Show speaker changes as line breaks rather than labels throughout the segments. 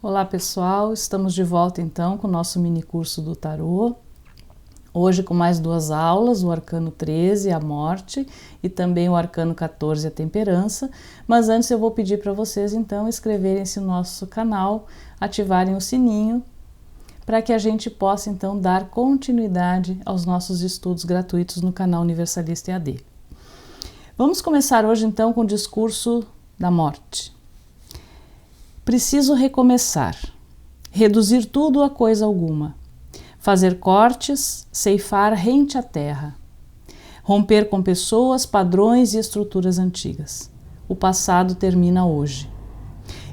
Olá pessoal, estamos de volta então com o nosso mini curso do Tarô. Hoje com mais 2 aulas, o Arcano 13, a Morte, e também o Arcano 14, a Temperança. Mas antes eu vou pedir para vocês então inscreverem-se no nosso canal, ativarem o sininho, para que a gente possa então dar continuidade aos nossos estudos gratuitos no canal Universalista EAD. Vamos começar hoje então com o discurso da morte. Preciso recomeçar, reduzir tudo a coisa alguma, fazer cortes, ceifar rente à terra, romper com pessoas, padrões e estruturas antigas. O passado termina hoje.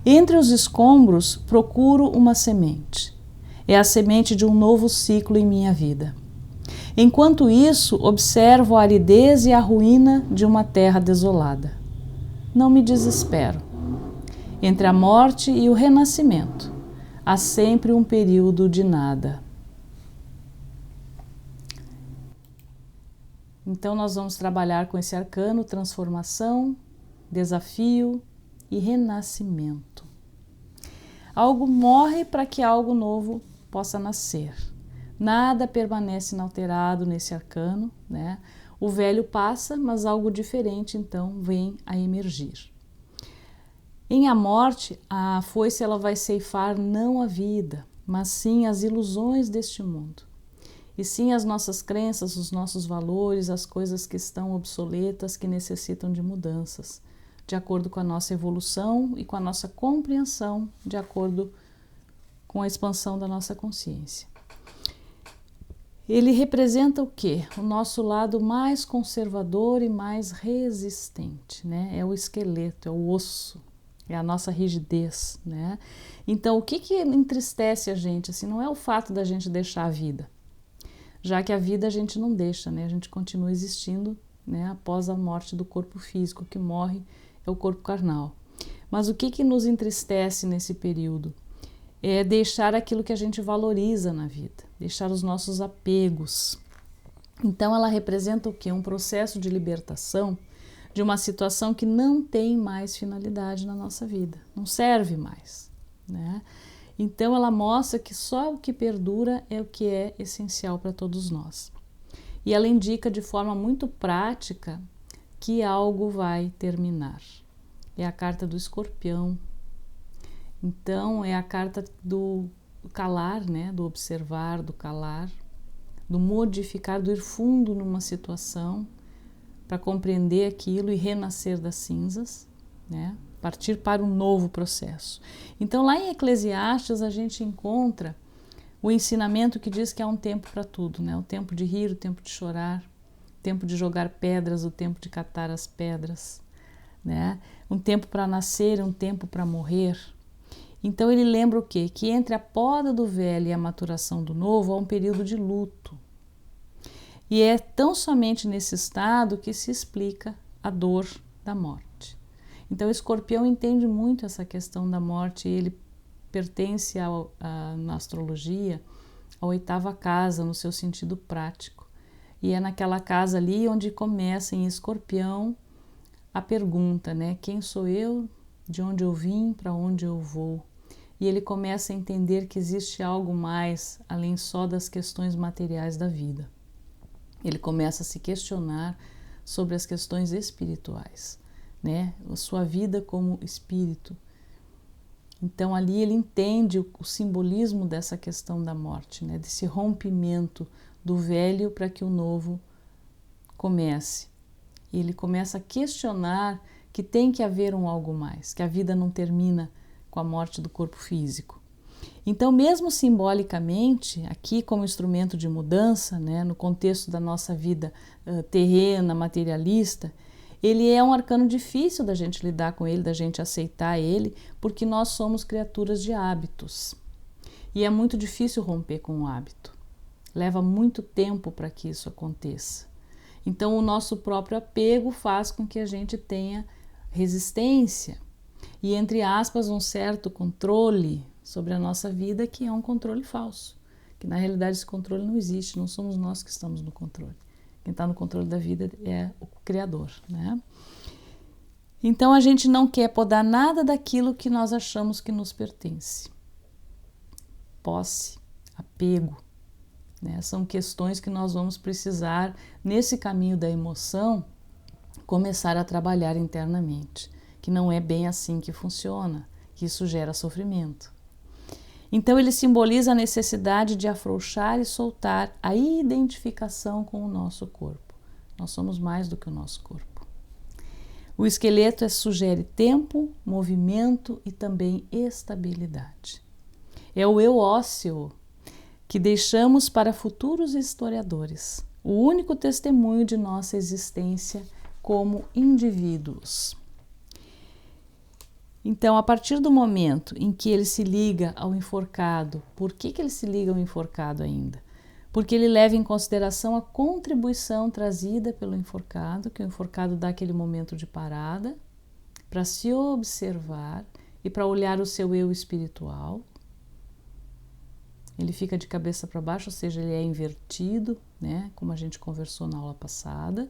Entre os escombros, procuro uma semente. É a semente de um novo ciclo em minha vida. Enquanto isso, observo a aridez e a ruína de uma terra desolada. Não me desespero. Entre a morte e o renascimento, há sempre um período de nada. Então nós vamos trabalhar com esse arcano, transformação, desafio e renascimento. Algo morre para que algo novo possa nascer. Nada permanece inalterado nesse arcano, né? O velho passa, mas algo diferente então vem a emergir. Em a morte, a foice ela vai ceifar não a vida, mas sim as ilusões deste mundo. E sim as nossas crenças, os nossos valores, as coisas que estão obsoletas, que necessitam de mudanças, de acordo com a nossa evolução e com a nossa compreensão, de acordo com a expansão da nossa consciência. Ele representa o quê? O nosso lado mais conservador e mais resistente, né? É o esqueleto, é o osso. É a nossa rigidez, né? Então, o que entristece a gente? Assim, não é o fato da gente deixar a vida, já que a vida a gente não deixa, né? A gente continua existindo, né? Após a morte do corpo físico, o que morre é o corpo carnal. Mas o que nos entristece nesse período? É deixar aquilo que a gente valoriza na vida, deixar os nossos apegos. Então, ela representa o quê? Um processo de libertação de uma situação que não tem mais finalidade na nossa vida, não serve mais, né? Então ela mostra que só o que perdura é o que é essencial para todos nós. E ela indica de forma muito prática que algo vai terminar. É a carta do Escorpião. Então é a carta do calar, né? Do observar, do calar, do modificar, do ir fundo numa situação, para compreender aquilo e renascer das cinzas, né? Partir para um novo processo. Então, lá em Eclesiastes, a gente encontra o ensinamento que diz que há um tempo para tudo, né? O tempo de rir, o tempo de chorar, o tempo de jogar pedras, o tempo de catar as pedras, né? Um tempo para nascer, um tempo para morrer. Então, ele lembra o quê? Que entre a poda do velho e a maturação do novo há um período de luto. E é tão somente nesse estado que se explica a dor da morte. Então o Escorpião entende muito essa questão da morte, ele pertence na astrologia à 8ª casa, no seu sentido prático. E é naquela casa ali onde começa em Escorpião a pergunta, né? Quem sou eu? De onde eu vim? Para onde eu vou? E ele começa a entender que existe algo mais além só das questões materiais da vida. Ele começa a se questionar sobre as questões espirituais, né? A sua vida como espírito. Então ali ele entende o simbolismo dessa questão da morte, né? Desse rompimento do velho para que o novo comece. E ele começa a questionar que tem que haver um algo mais, que a vida não termina com a morte do corpo físico. Então, mesmo simbolicamente, aqui como instrumento de mudança, né, no contexto da nossa vida terrena, materialista, ele é um arcano difícil da gente lidar com ele, da gente aceitar ele, porque nós somos criaturas de hábitos. E é muito difícil romper com o hábito. Leva muito tempo para que isso aconteça. Então, o nosso próprio apego faz com que a gente tenha resistência e, entre aspas, um certo controle sobre a nossa vida, que é um controle falso, que na realidade esse controle não existe, não somos nós que estamos no controle. Quem está no controle da vida é o Criador, né? Então a gente não quer podar nada daquilo que nós achamos que nos pertence. posse, apego, né? São questões que nós vamos precisar, nesse caminho da emoção, começar a trabalhar internamente, que não é bem assim que funciona, que isso gera sofrimento. Então ele simboliza a necessidade de afrouxar e soltar a identificação com o nosso corpo. Nós somos mais do que o nosso corpo. O esqueleto sugere tempo, movimento e também estabilidade. É o eu ósseo que deixamos para futuros historiadores, o único testemunho de nossa existência como indivíduos. Então, a partir do momento em que ele se liga ao enforcado, por que ele se liga ao enforcado ainda? Porque ele leva em consideração a contribuição trazida pelo enforcado, que o enforcado dá aquele momento de parada, para se observar e para olhar o seu eu espiritual. Ele fica de cabeça para baixo, ou seja, ele é invertido, né? Como a gente conversou na aula passada.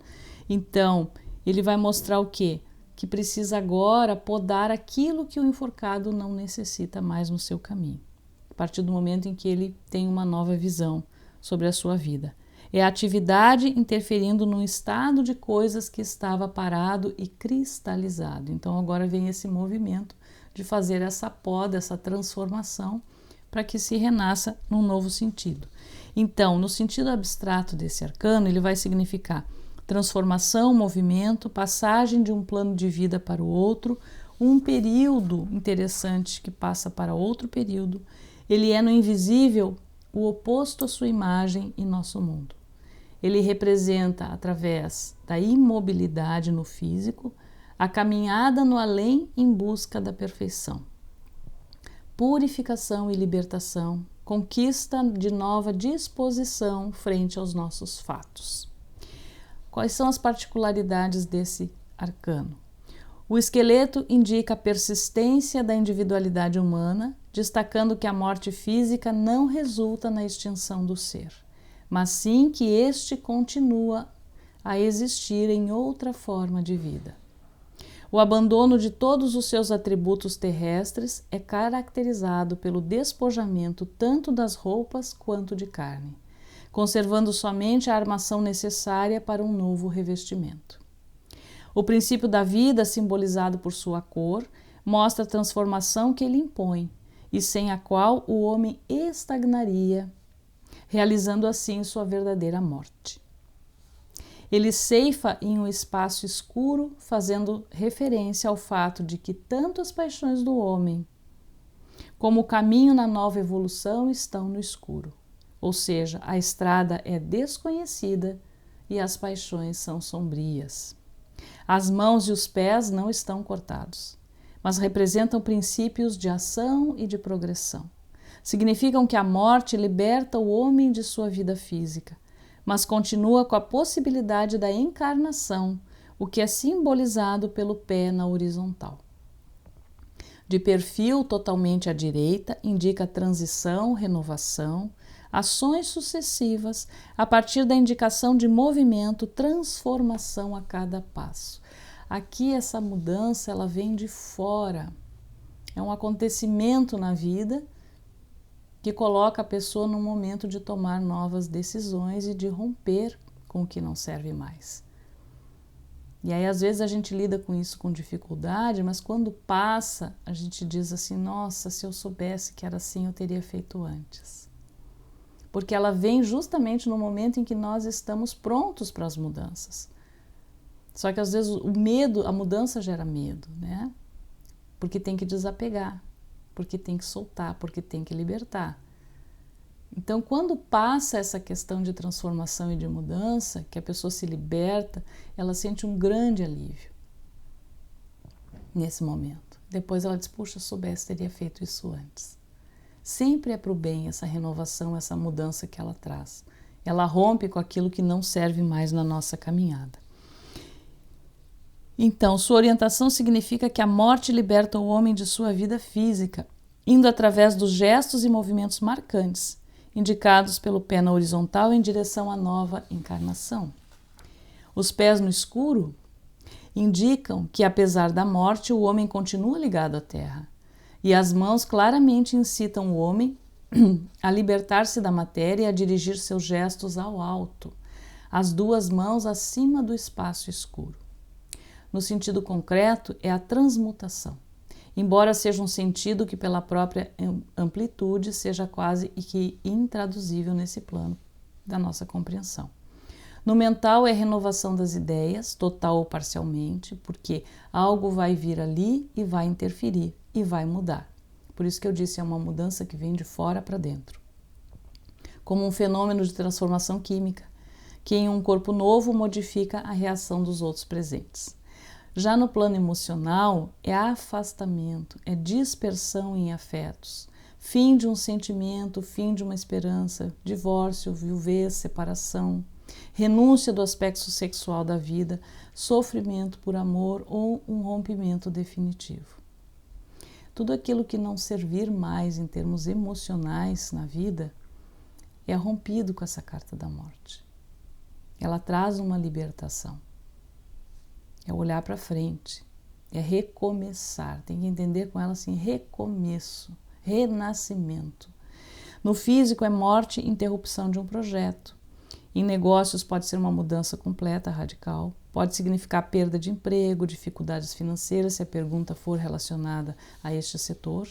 Então, ele vai mostrar o quê? Que precisa agora podar aquilo que o enforcado não necessita mais no seu caminho, a partir do momento em que ele tem uma nova visão sobre a sua vida. É a atividade interferindo num estado de coisas que estava parado e cristalizado. Então agora vem esse movimento de fazer essa poda, essa transformação, para que se renasça num novo sentido. Então, no sentido abstrato desse arcano, ele vai significar transformação, movimento, passagem de um plano de vida para o outro, um período interessante que passa para outro período. Ele é no invisível o oposto à sua imagem em nosso mundo. Ele representa, através da imobilidade no físico, a caminhada no além em busca da perfeição. Purificação e libertação, conquista de nova disposição frente aos nossos fatos. Quais são as particularidades desse arcano? O esqueleto indica a persistência da individualidade humana, destacando que a morte física não resulta na extinção do ser, mas sim que este continua a existir em outra forma de vida. O abandono de todos os seus atributos terrestres é caracterizado pelo despojamento tanto das roupas quanto de carne, conservando somente a armação necessária para um novo revestimento. O princípio da vida, simbolizado por sua cor, mostra a transformação que ele impõe e sem a qual o homem estagnaria, realizando assim sua verdadeira morte. Ele ceifa em um espaço escuro, fazendo referência ao fato de que tanto as paixões do homem como o caminho na nova evolução estão no escuro. Ou seja, a estrada é desconhecida e as paixões são sombrias. As mãos e os pés não estão cortados, mas representam princípios de ação e de progressão. Significam que a morte liberta o homem de sua vida física, mas continua com a possibilidade da encarnação, o que é simbolizado pelo pé na horizontal. De perfil totalmente à direita, indica transição, renovação, ações sucessivas a partir da indicação de movimento, transformação a cada passo. Aqui essa mudança ela vem de fora, é um acontecimento na vida que coloca a pessoa no momento de tomar novas decisões e de romper com o que não serve mais. E aí às vezes a gente lida com isso com dificuldade, mas quando passa a gente diz assim, nossa, se eu soubesse que era assim eu teria feito antes. Porque ela vem justamente no momento em que nós estamos prontos para as mudanças. Só que às vezes o medo, a mudança gera medo, né? Porque tem que desapegar, porque tem que soltar, porque tem que libertar. Então, quando passa essa questão de transformação e de mudança, que a pessoa se liberta, ela sente um grande alívio nesse momento. Depois ela diz, puxa, se soubesse, teria feito isso antes. Sempre é para o bem essa renovação, essa mudança que ela traz. Ela rompe com aquilo que não serve mais na nossa caminhada. Então, sua orientação significa que a morte liberta o homem de sua vida física, indo através dos gestos e movimentos marcantes, indicados pelo pé na horizontal em direção à nova encarnação. Os pés no escuro indicam que, apesar da morte, o homem continua ligado à terra. E as mãos claramente incitam o homem a libertar-se da matéria e a dirigir seus gestos ao alto, as duas mãos acima do espaço escuro. No sentido concreto, é a transmutação, embora seja um sentido que pela própria amplitude seja quase que intraduzível nesse plano da nossa compreensão. No mental é renovação das ideias, total ou parcialmente, porque algo vai vir ali e vai interferir e vai mudar. Por isso que eu disse, é uma mudança que vem de fora para dentro. Como um fenômeno de transformação química, que em um corpo novo modifica a reação dos outros presentes. Já no plano emocional, é afastamento, é dispersão em afetos, fim de um sentimento, fim de uma esperança, divórcio, viuvez, separação, renúncia do aspecto sexual da vida, sofrimento por amor ou um rompimento definitivo. Tudo aquilo que não servir mais em termos emocionais na vida é rompido com essa carta da morte. Ela traz uma libertação. É olhar para frente, é recomeçar. Tem que entender com ela assim, recomeço, renascimento. No físico é morte e interrupção de um projeto. Em negócios pode ser uma mudança completa, radical. Pode significar perda de emprego, dificuldades financeiras, se a pergunta for relacionada a este setor.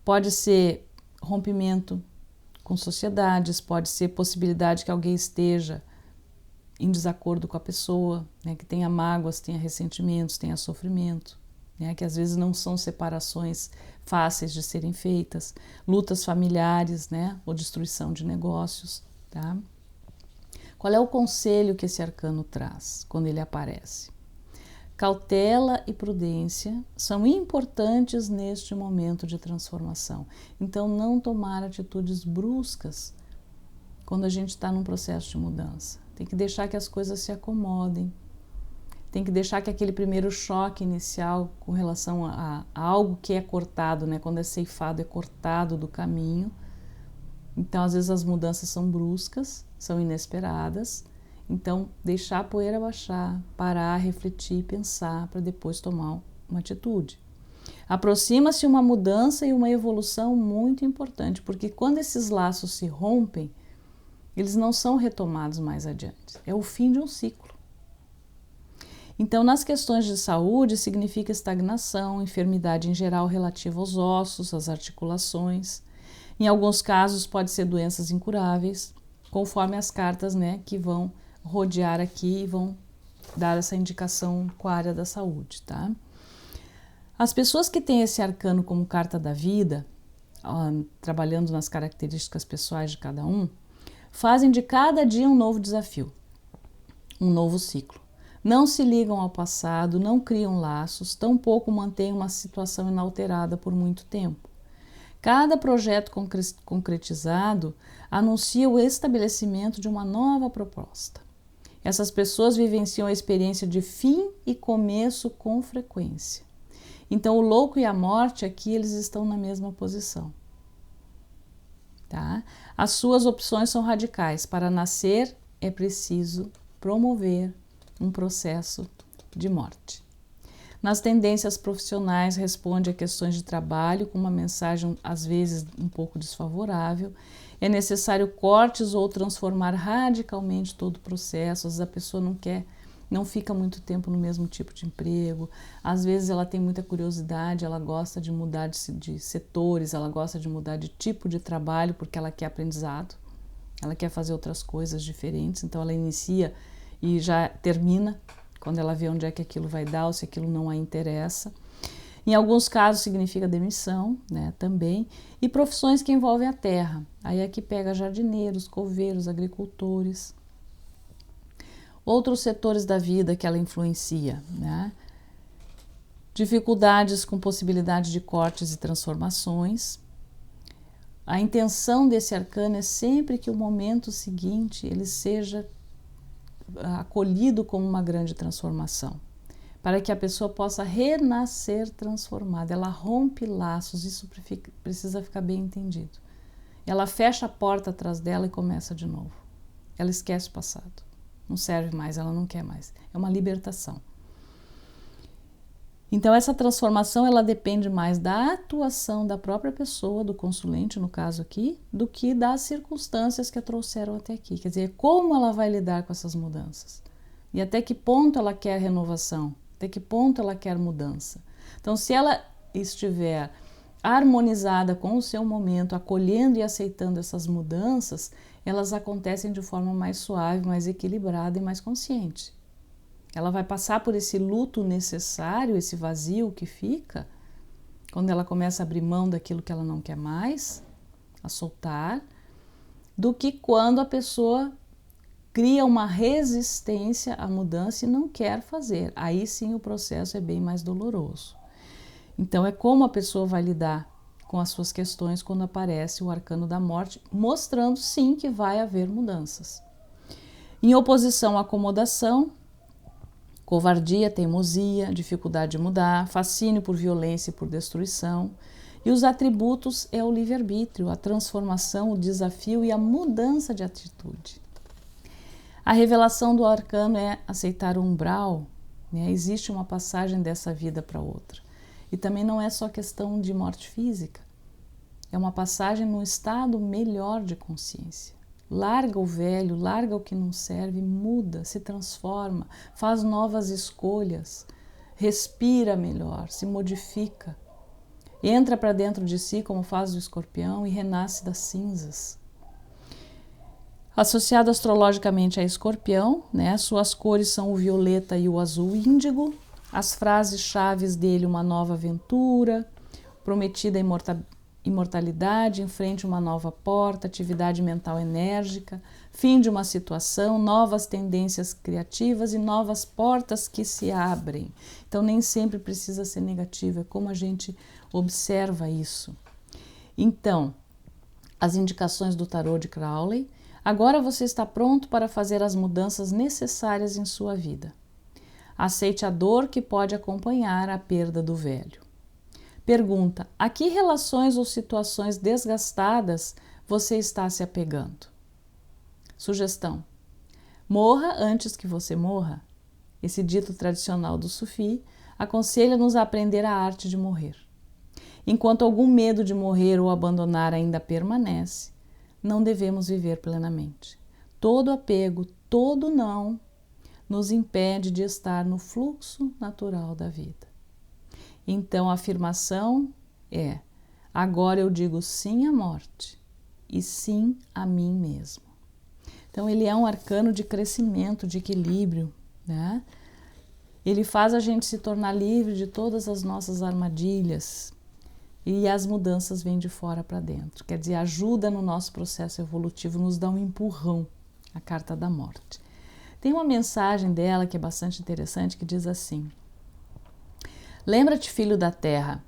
Pode ser rompimento com sociedades, pode ser possibilidade que alguém esteja em desacordo com a pessoa, né, que tenha mágoas, tenha ressentimentos, tenha sofrimento, né, que às vezes não são separações fáceis de serem feitas, lutas familiares, né, ou destruição de negócios. Tá? Qual é o conselho que esse arcano traz quando ele aparece? Cautela e prudência são importantes neste momento de transformação. Então, não tomar atitudes bruscas quando a gente está num processo de mudança. Tem que deixar que as coisas se acomodem. Tem que deixar que aquele primeiro choque inicial com relação a algo que é cortado, né? Quando é ceifado, é cortado do caminho. Então, às vezes as mudanças são bruscas, são inesperadas. Então, deixar a poeira baixar, parar, refletir, pensar, para depois tomar uma atitude. Aproxima-se uma mudança e uma evolução muito importante, porque quando esses laços se rompem, eles não são retomados mais adiante. É o fim de um ciclo. Então, nas questões de saúde, significa estagnação, enfermidade em geral relativa aos ossos, às articulações. Em alguns casos, pode ser doenças incuráveis, conforme as cartas, né, que vão rodear aqui e vão dar essa indicação com a área da saúde, tá? As pessoas que têm esse arcano como carta da vida, trabalhando nas características pessoais de cada um, fazem de cada dia um novo desafio, um novo ciclo. Não se ligam ao passado, não criam laços, tampouco mantêm uma situação inalterada por muito tempo. Cada projeto concretizado anuncia o estabelecimento de uma nova proposta. Essas pessoas vivenciam a experiência de fim e começo com frequência. Então, o louco e a morte aqui, eles estão na mesma posição. Tá? As suas opções são radicais. Para nascer, é preciso promover um processo de morte. Nas tendências profissionais, responde a questões de trabalho com uma mensagem, às vezes, um pouco desfavorável. É necessário cortes ou transformar radicalmente todo o processo. Às vezes a pessoa não fica muito tempo no mesmo tipo de emprego. Às vezes ela tem muita curiosidade, ela gosta de mudar de setores, ela gosta de mudar de tipo de trabalho porque ela quer aprendizado, ela quer fazer outras coisas diferentes. Então ela inicia e já termina quando ela vê onde é que aquilo vai dar ou se aquilo não a interessa. Em alguns casos significa demissão, né, também, e profissões que envolvem a terra. Aí aqui pega jardineiros, coveiros, agricultores. Outros setores da vida que ela influencia, né? Dificuldades com possibilidade de cortes e transformações. A intenção desse arcano é sempre que o momento seguinte ele seja acolhido como uma grande transformação, para que a pessoa possa renascer transformada. Ela rompe laços, isso precisa ficar bem entendido. Ela fecha a porta atrás dela e começa de novo. Ela esquece o passado, não serve mais, ela não quer mais. É uma libertação. Então essa transformação ela depende mais da atuação da própria pessoa, do consulente no caso aqui, do que das circunstâncias que a trouxeram até aqui. Quer dizer, como ela vai lidar com essas mudanças e até que ponto ela quer renovação, até que ponto ela quer mudança. Então se ela estiver harmonizada com o seu momento, acolhendo e aceitando essas mudanças, elas acontecem de forma mais suave, mais equilibrada e mais consciente. Ela vai passar por esse luto necessário, esse vazio que fica, quando ela começa a abrir mão daquilo que ela não quer mais, a soltar, do que quando a pessoa cria uma resistência à mudança e não quer fazer. Aí sim o processo é bem mais doloroso. Então é como a pessoa vai lidar com as suas questões quando aparece o arcano da morte, mostrando sim que vai haver mudanças. Em oposição à acomodação, covardia, teimosia, dificuldade de mudar, fascínio por violência e por destruição. E os atributos é o livre-arbítrio, a transformação, o desafio e a mudança de atitude. A revelação do arcano é aceitar o umbral, né? Existe uma passagem dessa vida para outra. E também não é só questão de morte física, é uma passagem num estado melhor de consciência. Larga o velho, larga o que não serve, muda, se transforma, faz novas escolhas, respira melhor, se modifica, entra para dentro de si como faz o escorpião e renasce das cinzas. Associado astrologicamente a escorpião, né, suas cores são o violeta e o azul índigo, as frases-chave dele, uma nova aventura, prometida imortalidade, enfrente uma nova porta, atividade mental enérgica, fim de uma situação, novas tendências criativas e novas portas que se abrem. Então nem sempre precisa ser negativo, é como a gente observa isso. Então, as indicações do tarô de Crowley. Agora você está pronto para fazer as mudanças necessárias em sua vida. Aceite a dor que pode acompanhar a perda do velho. Pergunta: a que relações ou situações desgastadas você está se apegando? Sugestão: morra antes que você morra. Esse dito tradicional do Sufi aconselha-nos a aprender a arte de morrer. Enquanto algum medo de morrer ou abandonar ainda permanece, não devemos viver plenamente. Todo apego, todo não, nos impede de estar no fluxo natural da vida. Então a afirmação é: agora eu digo sim à morte e sim a mim mesmo. Então ele é um arcano de crescimento, de equilíbrio, né? Ele faz a gente se tornar livre de todas as nossas armadilhas e as mudanças vêm de fora para dentro. Quer dizer, ajuda no nosso processo evolutivo, nos dá um empurrão, a carta da morte. Tem uma mensagem dela que é bastante interessante que diz assim: lembra-te, filho da terra,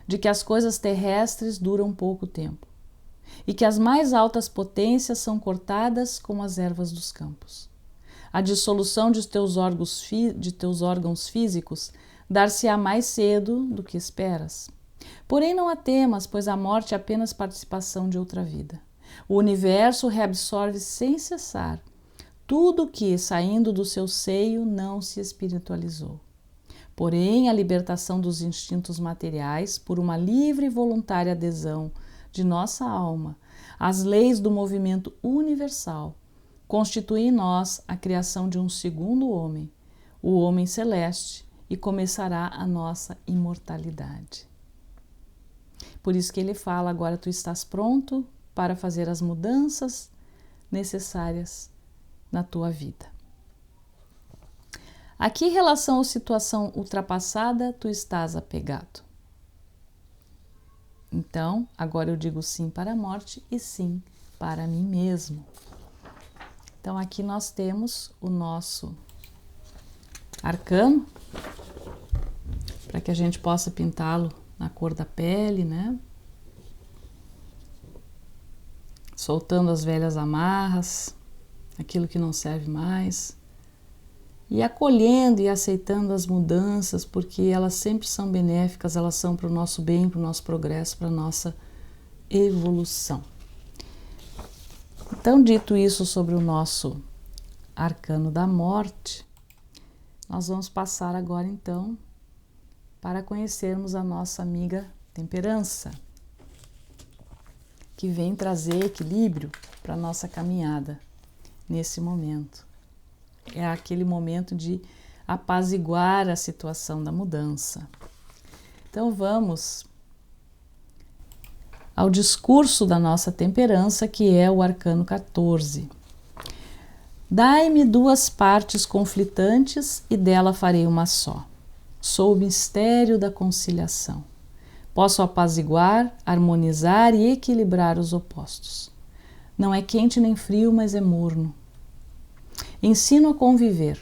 de que as coisas terrestres duram pouco tempo e que as mais altas potências são cortadas como as ervas dos campos. A dissolução de teus órgãos físicos dar-se-á mais cedo do que esperas. Porém não a temas, pois a morte é apenas participação de outra vida. O universo reabsorve sem cessar tudo que, saindo do seu seio, não se espiritualizou. Porém, a libertação dos instintos materiais, por uma livre e voluntária adesão de nossa alma às leis do movimento universal, constitui em nós a criação de um segundo homem, o homem celeste, e começará a nossa imortalidade. Por isso que ele fala: agora tu estás pronto para fazer as mudanças necessárias na tua vida. A que relação ou situação ultrapassada tu estás apegado? Então, agora eu digo sim para a morte e sim para mim mesmo. Então, aqui nós temos o nosso arcano, para que a gente possa pintá-lo na cor da pele, né? Soltando as velhas amarras, aquilo que não serve mais. E acolhendo e aceitando as mudanças, porque elas sempre são benéficas, elas são para o nosso bem, para o nosso progresso, para a nossa evolução. Então, dito isso sobre o nosso arcano da morte, nós vamos passar agora então para conhecermos a nossa amiga temperança, que vem trazer equilíbrio para a nossa caminhada nesse momento. É aquele momento de apaziguar a situação da mudança. Então vamos ao discurso da nossa temperança, que é o arcano 14. Dai-me duas partes conflitantes e dela farei uma só. Sou o mistério da conciliação. Posso apaziguar, harmonizar e equilibrar os opostos. Não é quente nem frio, mas é morno. Ensino a conviver.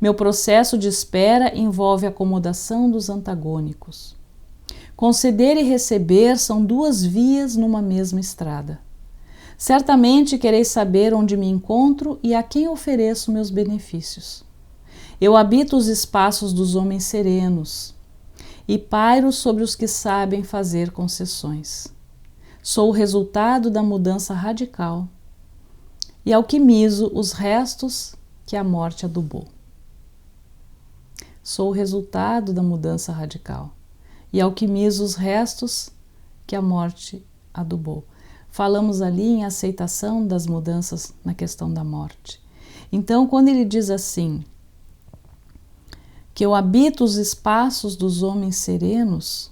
Meu processo de espera envolve a acomodação dos antagônicos. Conceder e receber são duas vias numa mesma estrada. Certamente quereis saber onde me encontro e a quem ofereço meus benefícios. Eu habito os espaços dos homens serenos e pairo sobre os que sabem fazer concessões. Sou o resultado da mudança radical e alquimizo os restos que a morte adubou. Sou o resultado da mudança radical e alquimizo os restos que a morte adubou. Falamos ali em aceitação das mudanças na questão da morte. Então, quando ele diz assim, que eu habito os espaços dos homens serenos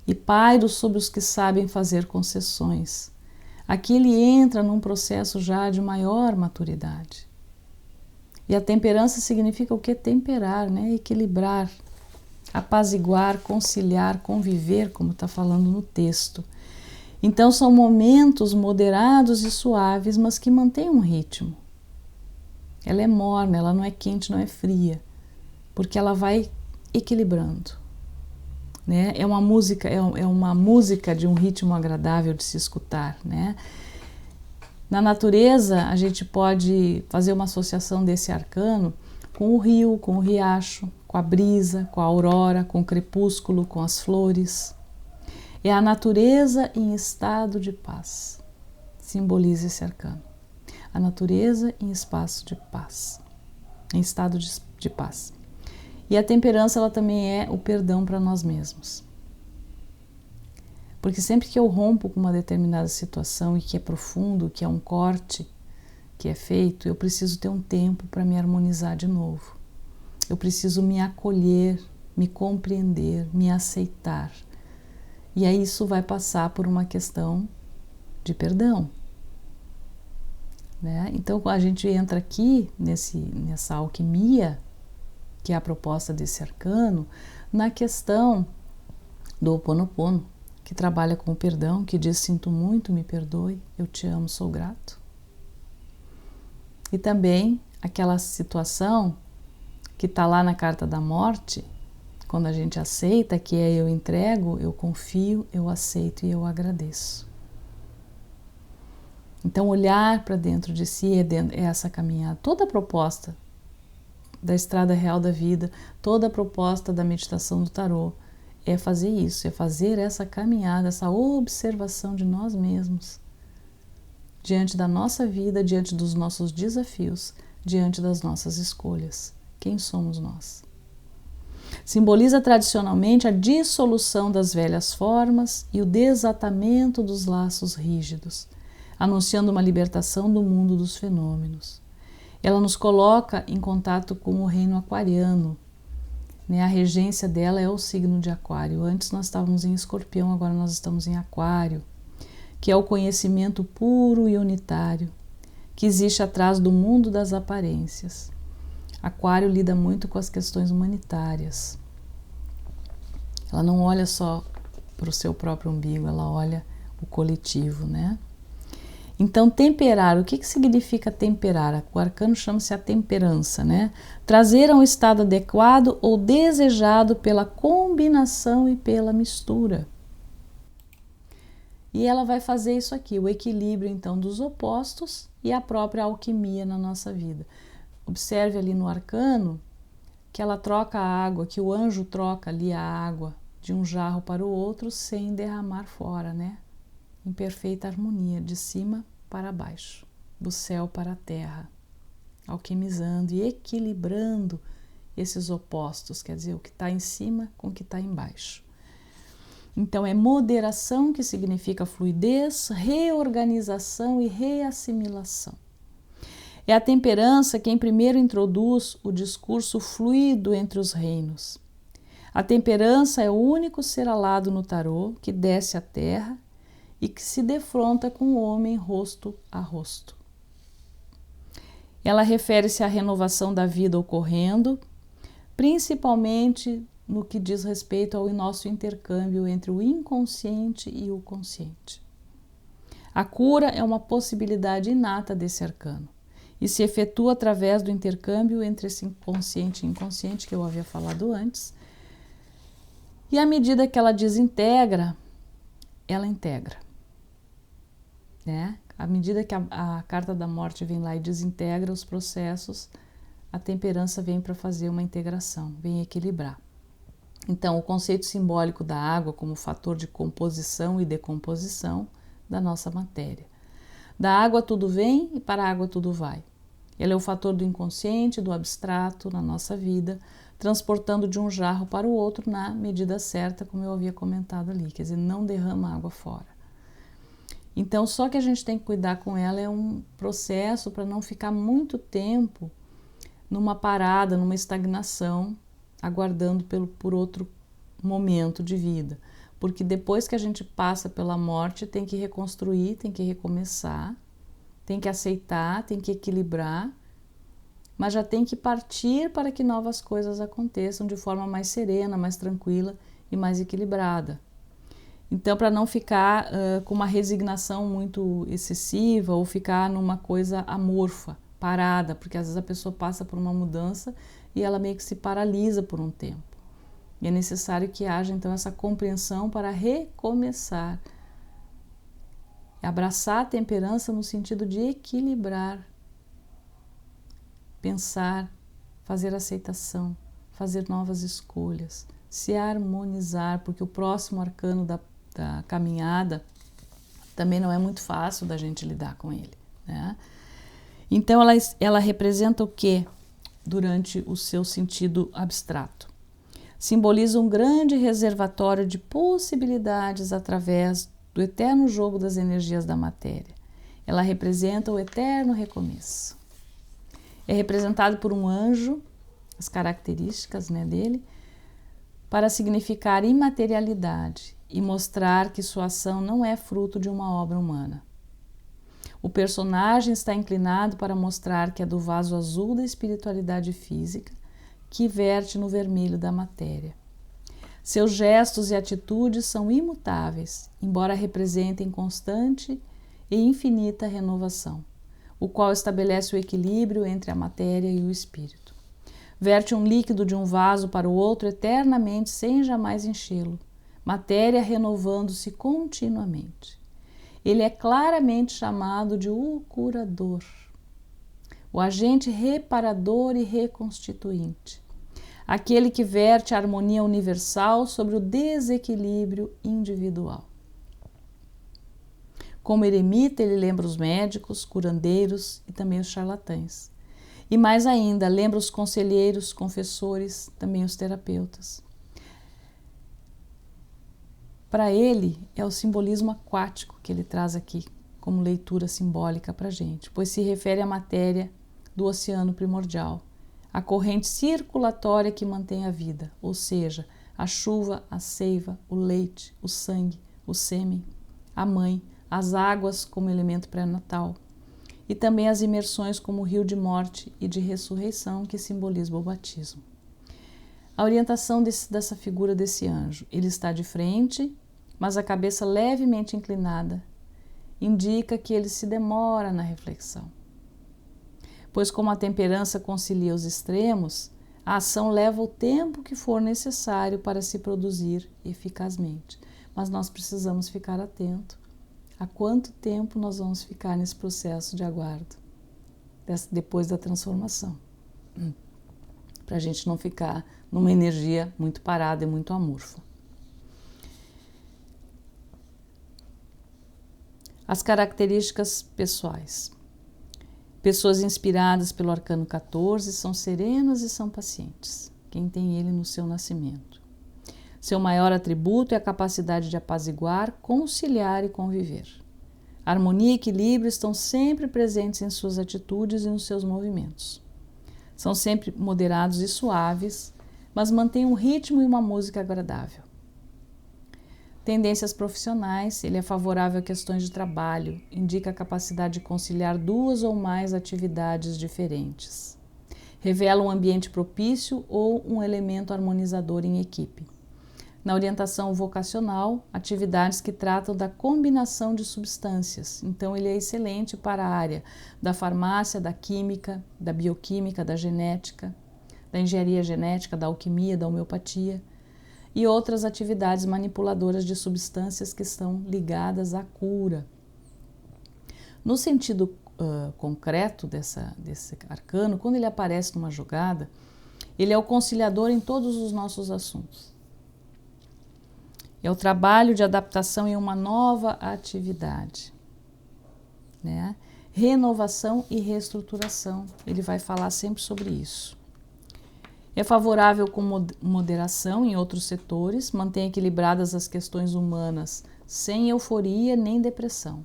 e pairo sobre os que sabem fazer concessões, aqui ele entra num processo já de maior maturidade. E a temperança significa o que? Temperar, né? Equilibrar, apaziguar, conciliar, conviver, como está falando no texto. Então são momentos moderados e suaves, mas que mantêm um ritmo. Ela é morna, ela não é quente, não é fria, porque ela vai equilibrando, né? É uma música de um ritmo agradável de se escutar, né? Na natureza, a gente pode fazer uma associação desse arcano com o rio, com o riacho, com a brisa, com a aurora, com o crepúsculo, com as flores. É a natureza em estado de paz. Simboliza esse arcano. A natureza em espaço de paz, em estado de paz. E a temperança, ela também é o perdão para nós mesmos. Porque sempre que eu rompo com uma determinada situação e que é profundo, que é um corte que é feito, eu preciso ter um tempo para me harmonizar de novo. Eu preciso me acolher, me compreender, me aceitar. E aí isso vai passar por uma questão de perdão, né? Então a gente entra aqui nessa alquimia, que é a proposta desse arcano, na questão do Ho Oponopono, que trabalha com o perdão, que diz: sinto muito, me perdoe, eu te amo, sou grato. E também aquela situação que está lá na carta da morte, quando a gente aceita, que é eu entrego, eu confio, eu aceito e eu agradeço. Então olhar para dentro de si é essa caminhada. Toda a proposta da estrada real da vida, toda a proposta da meditação do tarô é fazer isso, é fazer essa caminhada, essa observação de nós mesmos, diante da nossa vida, diante dos nossos desafios, diante das nossas escolhas. Quem somos nós? Simboliza tradicionalmente a dissolução das velhas formas e o desatamento dos laços rígidos, anunciando uma libertação do mundo dos fenômenos. Ela nos coloca em contato com o reino aquariano, né? A regência dela é o signo de Aquário. Antes nós estávamos em Escorpião, agora nós estamos em Aquário, que é o conhecimento puro e unitário, que existe atrás do mundo das aparências. Aquário lida muito com as questões humanitárias. Ela não olha só para o seu próprio umbigo, ela olha o coletivo, né? Então, temperar, o que significa temperar? O arcano chama-se a temperança, né? Trazer a um estado adequado ou desejado pela combinação e pela mistura. E ela vai fazer isso aqui, o equilíbrio, então, dos opostos e a própria alquimia na nossa vida. Observe ali no arcano que ela troca a água, que o anjo troca ali a água de um jarro para o outro sem derramar fora, né? Em perfeita harmonia, de cima para baixo, do céu para a terra, alquimizando e equilibrando esses opostos, quer dizer, o que está em cima com o que está embaixo. Então, é moderação, que significa fluidez, reorganização e reassimilação. É a temperança quem primeiro introduz o discurso fluido entre os reinos. A temperança é o único ser alado no tarô que desce à terra e que se defronta com o homem rosto a rosto. Ela refere-se à renovação da vida ocorrendo, principalmente no que diz respeito ao nosso intercâmbio entre o inconsciente e o consciente. A cura é uma possibilidade inata desse arcano e se efetua através do intercâmbio entre esse consciente e inconsciente que eu havia falado antes. E à medida que ela desintegra, ela integra, né? À medida que a carta da morte vem lá e desintegra os processos, a temperança vem para fazer uma integração, vem equilibrar. Então, o conceito simbólico da água como fator de composição e decomposição da nossa matéria. Da água tudo vem e para a água tudo vai. Ele é o fator do inconsciente, do abstrato na nossa vida, transportando de um jarro para o outro na medida certa, como eu havia comentado ali, quer dizer, não derrama água fora. Então, só que a gente tem que cuidar com ela é um processo para não ficar muito tempo numa parada, numa estagnação, aguardando por outro momento de vida. Porque depois que a gente passa pela morte, tem que reconstruir, tem que recomeçar, tem que aceitar, tem que equilibrar, mas já tem que partir para que novas coisas aconteçam de forma mais serena, mais tranquila e mais equilibrada. Então, para não ficar com uma resignação muito excessiva ou ficar numa coisa amorfa, parada, porque às vezes a pessoa passa por uma mudança e ela meio que se paralisa por um tempo. E é necessário que haja, então, essa compreensão para recomeçar. Abraçar a temperança no sentido de equilibrar, pensar, fazer aceitação, fazer novas escolhas, se harmonizar, porque o próximo arcano da caminhada também não é muito fácil da gente lidar com ele, né? Então, ela representa o quê? Durante o seu sentido abstrato. Simboliza um grande reservatório de possibilidades através do eterno jogo das energias da matéria. Ela representa o eterno recomeço. É representado por um anjo, as características, né, dele, para significar imaterialidade e mostrar que sua ação não é fruto de uma obra humana. O personagem está inclinado para mostrar que é do vaso azul da espiritualidade física que verte no vermelho da matéria. Seus gestos e atitudes são imutáveis, embora representem constante e infinita renovação, o qual estabelece o equilíbrio entre a matéria e o espírito. Verte um líquido de um vaso para o outro eternamente sem jamais enchê-lo, matéria renovando-se continuamente. Ele é claramente chamado de o curador, o agente reparador e reconstituinte, aquele que verte a harmonia universal sobre o desequilíbrio individual. Como eremita, ele lembra os médicos, curandeiros e também os charlatães. E mais ainda, lembra os conselheiros, confessores, também os terapeutas. Para ele, é o simbolismo aquático que ele traz aqui, como leitura simbólica para a gente, pois se refere à matéria do oceano primordial, a corrente circulatória que mantém a vida, ou seja, a chuva, a seiva, o leite, o sangue, o sêmen, a mãe, as águas como elemento pré-natal, e também as imersões como o rio de morte e de ressurreição que simbolizam o batismo. A orientação dessa figura desse anjo, ele está de frente, mas a cabeça levemente inclinada, indica que ele se demora na reflexão. Pois como a temperança concilia os extremos, a ação leva o tempo que for necessário para se produzir eficazmente. Mas nós precisamos ficar atentos a quanto tempo nós vamos ficar nesse processo de aguardo, depois da transformação, para a gente não ficar numa energia muito parada e muito amorfa. As características pessoais. Pessoas inspiradas pelo arcano 14 são serenas e são pacientes, quem tem ele no seu nascimento. Seu maior atributo é a capacidade de apaziguar, conciliar e conviver. Harmonia e equilíbrio estão sempre presentes em suas atitudes e nos seus movimentos. São sempre moderados e suaves, mas mantêm um ritmo e uma música agradável. Tendências profissionais, ele é favorável a questões de trabalho, indica a capacidade de conciliar 2 ou mais atividades diferentes. Revela um ambiente propício ou um elemento harmonizador em equipe. Na orientação vocacional, atividades que tratam da combinação de substâncias. Então, ele é excelente para a área da farmácia, da química, da bioquímica, da genética, da engenharia genética, da alquimia, da homeopatia e outras atividades manipuladoras de substâncias que estão ligadas à cura. No sentido concreto desse arcano, quando ele aparece numa jogada, ele é o conciliador em todos os nossos assuntos. É o trabalho de adaptação em uma nova atividade, né? Renovação e reestruturação, ele vai falar sempre sobre isso. É favorável com moderação em outros setores, mantém equilibradas as questões humanas sem euforia nem depressão.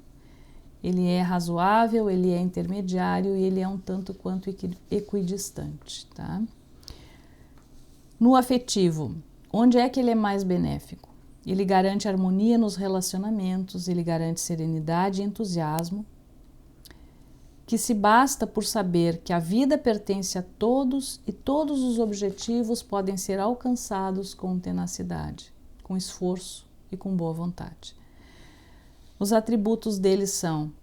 Ele é razoável, ele é intermediário e ele é um tanto quanto equidistante, tá? No afetivo, onde é que ele é mais benéfico? Ele garante harmonia nos relacionamentos, ele garante serenidade e entusiasmo, que se basta por saber que a vida pertence a todos e todos os objetivos podem ser alcançados com tenacidade, com esforço e com boa vontade. Os atributos dele são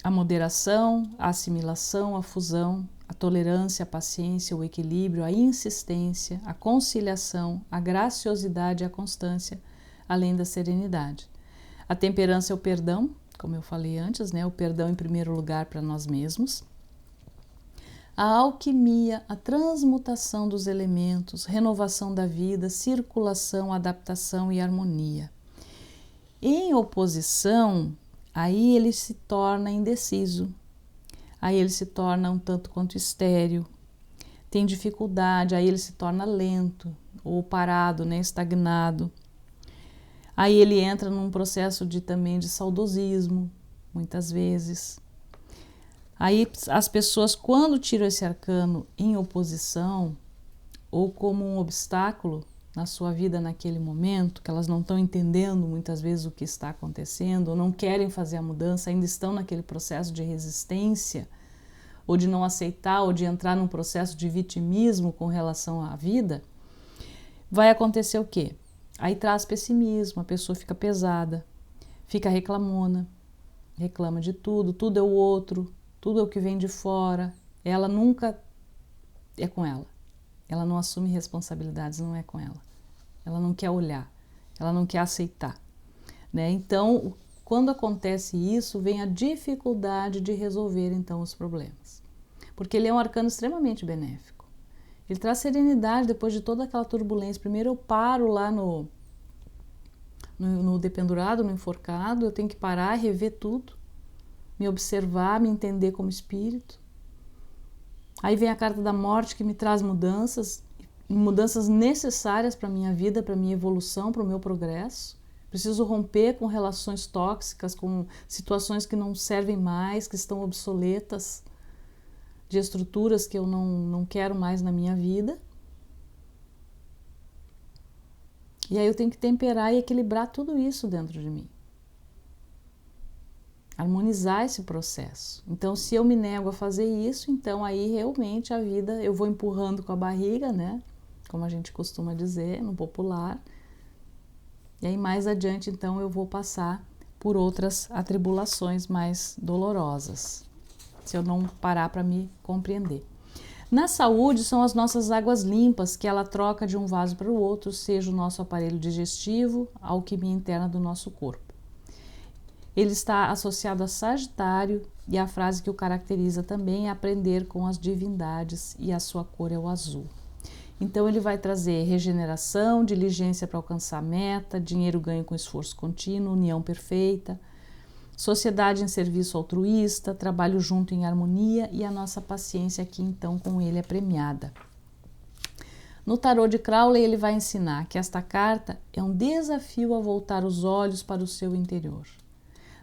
a moderação, a assimilação, a fusão, a tolerância, a paciência, o equilíbrio, a insistência, a conciliação, a graciosidade e a constância, além da serenidade. A temperança é o perdão, como eu falei antes, né? O perdão em primeiro lugar para nós mesmos. A alquimia, a transmutação dos elementos, renovação da vida, circulação, adaptação e harmonia. Em oposição, aí ele se torna indeciso, aí ele se torna um tanto quanto estéril, tem dificuldade, aí ele se torna lento ou parado, né? Estagnado. Aí ele entra num processo também de saudosismo, muitas vezes. Aí as pessoas, quando tiram esse arcano em oposição ou como um obstáculo na sua vida naquele momento, que elas não estão entendendo muitas vezes o que está acontecendo, ou não querem fazer a mudança, ainda estão naquele processo de resistência, ou de não aceitar, ou de entrar num processo de vitimismo com relação à vida, vai acontecer o quê? Aí traz pessimismo, a pessoa fica pesada, fica reclamona, reclama de tudo, tudo é o outro, tudo é o que vem de fora, ela nunca é com ela, ela não assume responsabilidades, não é com ela não quer olhar, ela não quer aceitar, né? Então, quando acontece isso, vem a dificuldade de resolver então os problemas, porque ele é um arcano extremamente benéfico. Ele traz serenidade depois de toda aquela turbulência. Primeiro eu paro lá no dependurado, no enforcado, eu tenho que parar, rever tudo, me observar, me entender como espírito. Aí vem a carta da morte que me traz mudanças necessárias para a minha vida, para a minha evolução, para o meu progresso. Preciso romper com relações tóxicas, com situações que não servem mais, que estão obsoletas, de estruturas que eu não quero mais na minha vida. E aí eu tenho que temperar e equilibrar tudo isso dentro de mim. Harmonizar esse processo. Então, se eu me nego a fazer isso, então aí realmente a vida eu vou empurrando com a barriga, né? Como a gente costuma dizer no popular. E aí mais adiante, então, eu vou passar por outras atribulações mais dolorosas, se eu não parar para me compreender. Na saúde, são as nossas águas limpas, que ela troca de um vaso para o outro, seja o nosso aparelho digestivo, a alquimia interna do nosso corpo. Ele está associado a Sagitário e a frase que o caracteriza também é aprender com as divindades e a sua cor é o azul. Então ele vai trazer regeneração, diligência para alcançar a meta, dinheiro ganho com esforço contínuo, união perfeita, Sociedade em serviço altruísta, trabalho junto em harmonia e a nossa paciência aqui então com ele é premiada. No tarô de Crowley ele vai ensinar que esta carta é um desafio a voltar os olhos para o seu interior.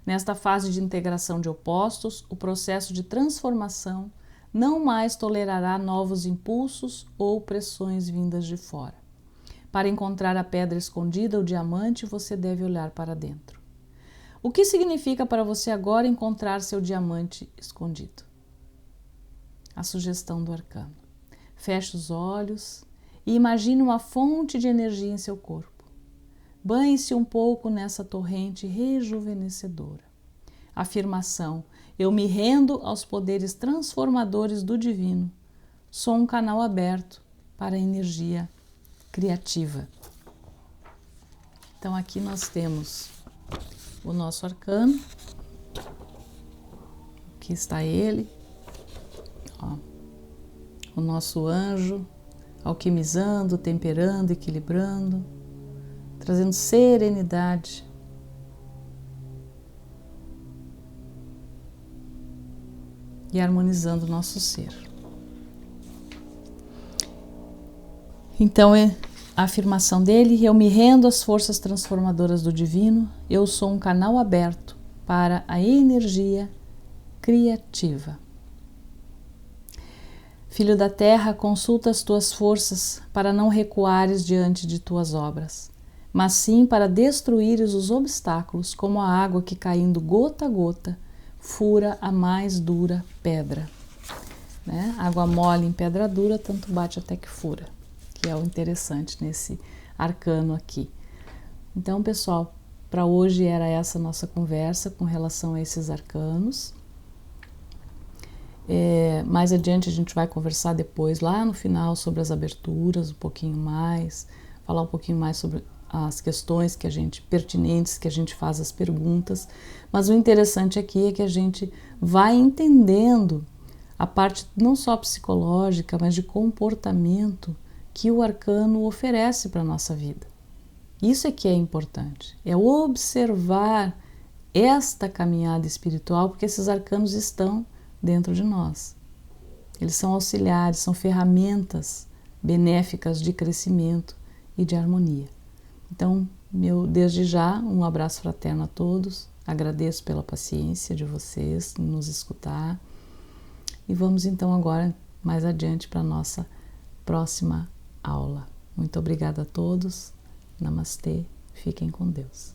Nesta fase de integração de opostos, o processo de transformação não mais tolerará novos impulsos ou pressões vindas de fora. Para encontrar a pedra escondida, o diamante, você deve olhar para dentro. O que significa para você agora encontrar seu diamante escondido? A sugestão do arcano. Feche os olhos e imagine uma fonte de energia em seu corpo. Banhe-se um pouco nessa torrente rejuvenescedora. Afirmação: eu me rendo aos poderes transformadores do divino. Sou um canal aberto para a energia criativa. Então aqui nós temos o nosso arcano. Aqui está ele. Ó, o nosso anjo alquimizando, temperando, equilibrando, trazendo serenidade. E harmonizando o nosso ser. Então, a afirmação dele: eu me rendo às forças transformadoras do divino, eu sou um canal aberto para a energia criativa. Filho da terra, consulta as tuas forças para não recuares diante de tuas obras, mas sim para destruires os obstáculos, como a água que, caindo gota a gota, fura a mais dura pedra. Né? Água mole em pedra dura, tanto bate até que fura, que é o interessante nesse arcano aqui. Então, pessoal, para hoje era essa nossa conversa com relação a esses arcanos. Mais adiante a gente vai conversar depois, lá no final, sobre as aberturas, um pouquinho mais, falar um pouquinho mais sobre as questões pertinentes que a gente faz as perguntas. Mas o interessante aqui é que a gente vai entendendo a parte não só psicológica, mas de comportamento que o arcano oferece para a nossa vida. Isso é que é importante, é observar esta caminhada espiritual, porque esses arcanos estão dentro de nós. Eles são auxiliares, são ferramentas benéficas de crescimento e de harmonia. Então, desde já, um abraço fraterno a todos. Agradeço pela paciência de vocês em nos escutar. E vamos então agora mais adiante para a nossa próxima aula. Muito obrigada a todos. Namastê. Fiquem com Deus.